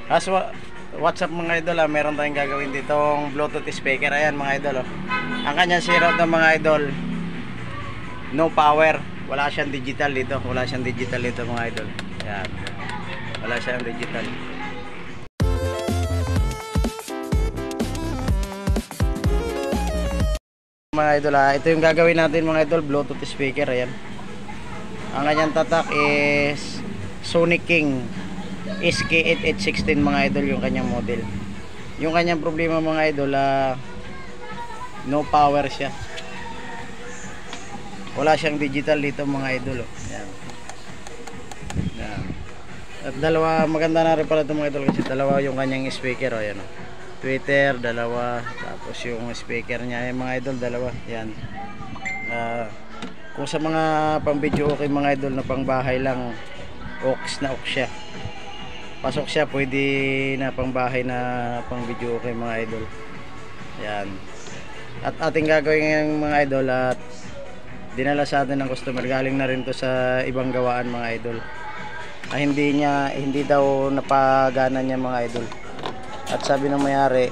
What's up mga idol, meron tayong gagawin ditong Bluetooth speaker. Ayan mga idol, ang kanyang sirat ng mga idol, no power, wala siyang digital dito, mga idol. Ayan, wala siyang digital. Mga idol, ito yung gagawin natin mga idol, Bluetooth speaker. Ayan, ang kanyang tatak is Sonic King SK8816 mga idol, yung kanyang model. Yung kanyang problema mga idol, no power siya, wala siyang digital dito mga idol. Ayan. Ayan. At dalawa, maganda na rin pala ito mga idol, kasi dalawa yung kanyang speaker. Ayan, Twitter, dalawa, tapos yung speaker niya, yung mga idol, dalawa. Ayan. Kung sa mga pang video okay mga idol, na pang bahay lang, aux siya, pasok siya, pwede na pang bahay na pang video okay mga idol. Yan. At ating gagawin ngayon mga idol, at dinala sa atin ng customer, galing na rin to sa ibang gawaan mga idol. Hindi daw napagana niya mga idol. At sabi ng may-ari,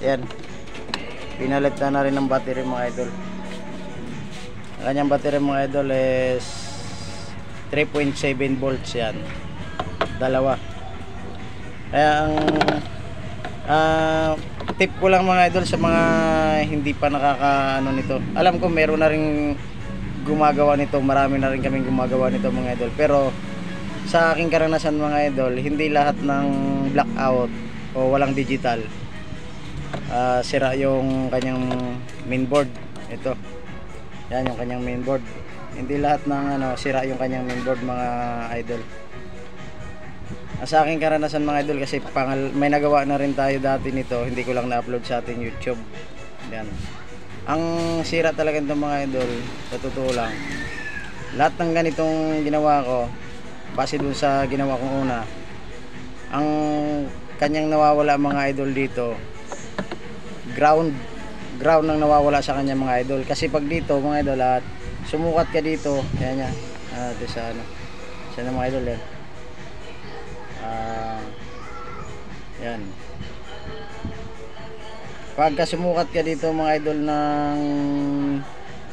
yan, pinalit na rin ng battery mga idol. Ang kanyang battery mga idol is 3.7 volts yan, dalawa. Kaya ang tip ko lang mga idol sa mga hindi pa nakakaano nito, alam ko meron na rin gumagawa nito, marami na rin kaming gumagawa nito mga idol, pero sa aking karanasan mga idol, hindi lahat ng blackout o walang digital sira yung kanyang mainboard. Ito, yan yung kanyang mainboard. Hindi lahat ng sira yung kanyang mainboard mga idol. Sa aking karanasan mga idol, kasi may nagawa na rin tayo dati nito, hindi ko lang na-upload sa ating YouTube. Yan. Ang sira talaga nito mga idol, sa totoo lang, lahat ng ganitong ginawa ko, base dun sa ginawa kong una, ang kanyang nawawala mga idol dito, ground ang nawawala sa kanya mga idol. Kasi pag dito mga idol, at sumukat ka dito, yan yan, sa sa mga idol yan. Yan, pagka sumukat ka dito mga idol ng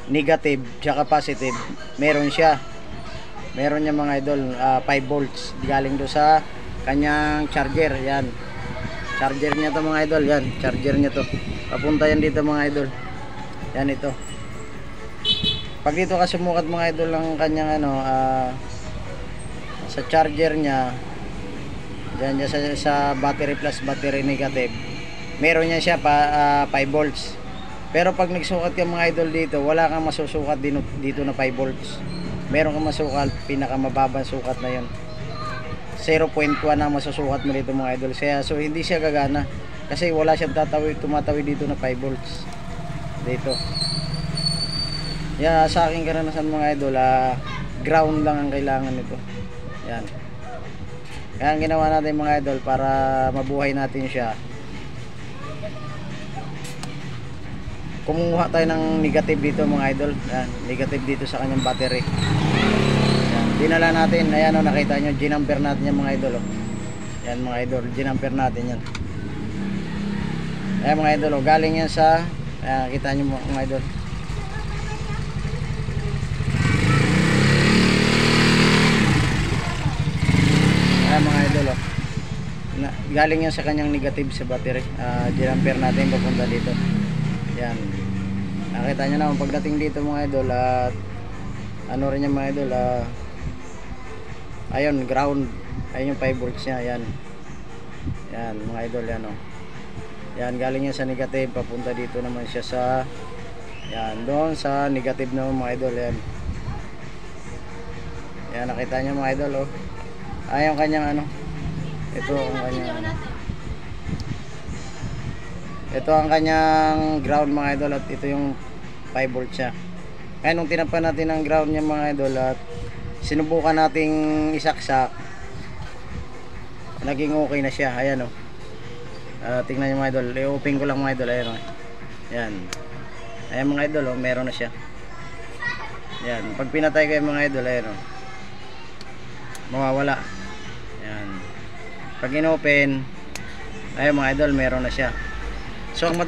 negative tsaka positive, meron niya mga idol, 5 volts galing do sa kanyang charger. Yan, charger niya to mga idol, yan, charger niya to, papunta yan dito mga idol. Yan, ito, pag dito ka sumukat mga idol ng kanyang sa charger niya, yan, sa battery plus battery negative, meron niya siya 5 volts. Pero pag nagsukat ka mga idol dito, wala kang masusukat dito na 5 volts. Meron kang masukat, pinakamababang sukat na yun, 0.1 na masusukat mo dito mga idol. So hindi siya gagana, kasi wala siyang tumatawid dito na 5 volts dito. Yan, sa aking karanasan mga idol, ground lang ang kailangan nito. Yan. Kaya ang ginawa natin mga idol, para mabuhay natin siya, kumuha tayo ng negative dito mga idol. Yan, negative dito sa kanyang battery. Yan, dinala natin. Ayan, nakita nyo, ginamper natin yan mga idol. Yan mga idol, ginamper natin yan. Ayan mga idol, galing yan sa, kita nyo mga idol. Mga idol, galing yan sa kanyang negative sa battery. Ginamper natin papunta dito. Yan, nakita nyo naman pagdating dito mga idol, at rin yung mga idol, ayun, ground, ayun yung 5 volts nya. Yan, yan mga idol, yan yan, galing yan sa negative, papunta dito naman siya sa, yan, doon sa negative naman mga idol. Yan, yan, nakita nyo mga idol, yung kanyang ito ang kanyang ground mga idol, at ito yung 5 volts siya. Kaya nung tinampan natin ang ground niya mga idol, at sinubukan nating isaksak, naging okay na siya. Ayan, tingnan niyo mga idol, i-open ko lang mga idol. Ayan, yan, ayan mga idol, meron na siya. Yan, pag pinatay ko yung mga idol, ayan, mawawala. Yan. Pag in-open, ayun mga idol, meron na siya. So ang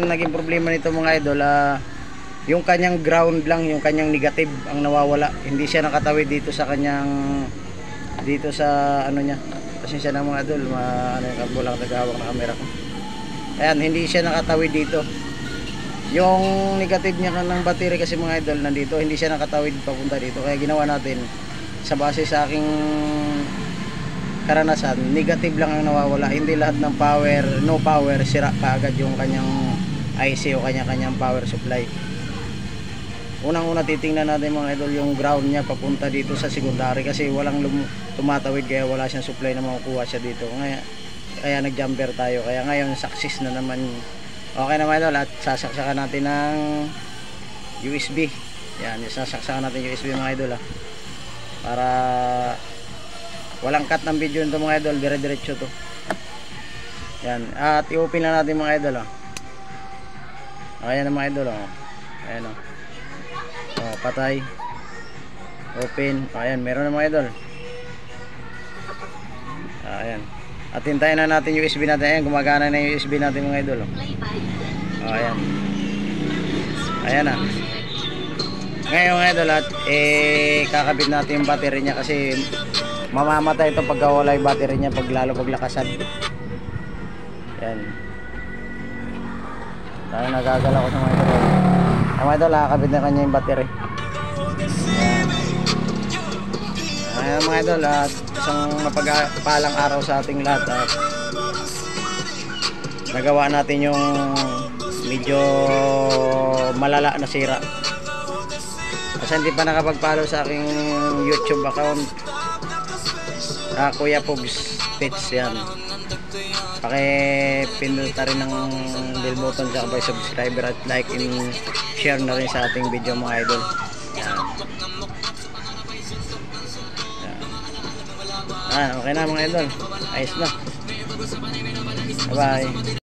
naging problema nito mga idol, yung kanyang ground lang, yung kanyang negative ang nawawala. Hindi siya nakatawid dito sa kanyang, dito sa ano niya. Pasensya na mga idol, ano yung kabulang tagahawak na camera ko. Ayan, hindi siya nakatawid dito. Yung negative niya ng battery kasi mga idol nandito, hindi siya nakatawid papunta dito. Kaya ginawa natin, sa base sa aking karanasan, negative lang ang nawawala. Hindi lahat ng power, no power, sira kaagad yung kanyang IC o kanyang power supply. Unang-una titingnan natin mga idol yung ground niya papunta dito sa secondary kasi walang tumatawid, kaya wala siyang supply na makukuha siya dito. Kaya nag-jumper tayo. Kaya ngayon success na naman. Okay na mga idol, at sasaksakan natin ng USB. Yan, sasaksakan natin USB mga idol para walang cut ng video nito mga idol, dire-diretso to. Yan, at i-open lang natin mga idol. Ayan na mga idol. Ayan patay, open. Ayan, meron na mga idol. Ayan, at hintayin na natin yung USB natin. Ayan, gumagana na yung USB natin mga idol. Ayan, ayan na. Ngayon mga idol, at kakabit natin yung battery niya kasi mamamatay ito pagka wala yung battery niya, lalo paglakasan. Ayan, tayo nagagala ko sa mga idol. Ang mga idol, kakabit na kanya yung battery. Ayan mga idol, at isang mapagpalang araw sa ating lahat, at nagawa natin yung medyo malala na sira. Kasi hindi pa nakapag-follow sa aking YouTube account, Kuya Pogs Pets, yan. Pakipindot rin ng bell button sa by subscriber at like and share na rin sa ating video mga idol. Yan. Yan. Okay na mga idol, ayos na. Bye bye.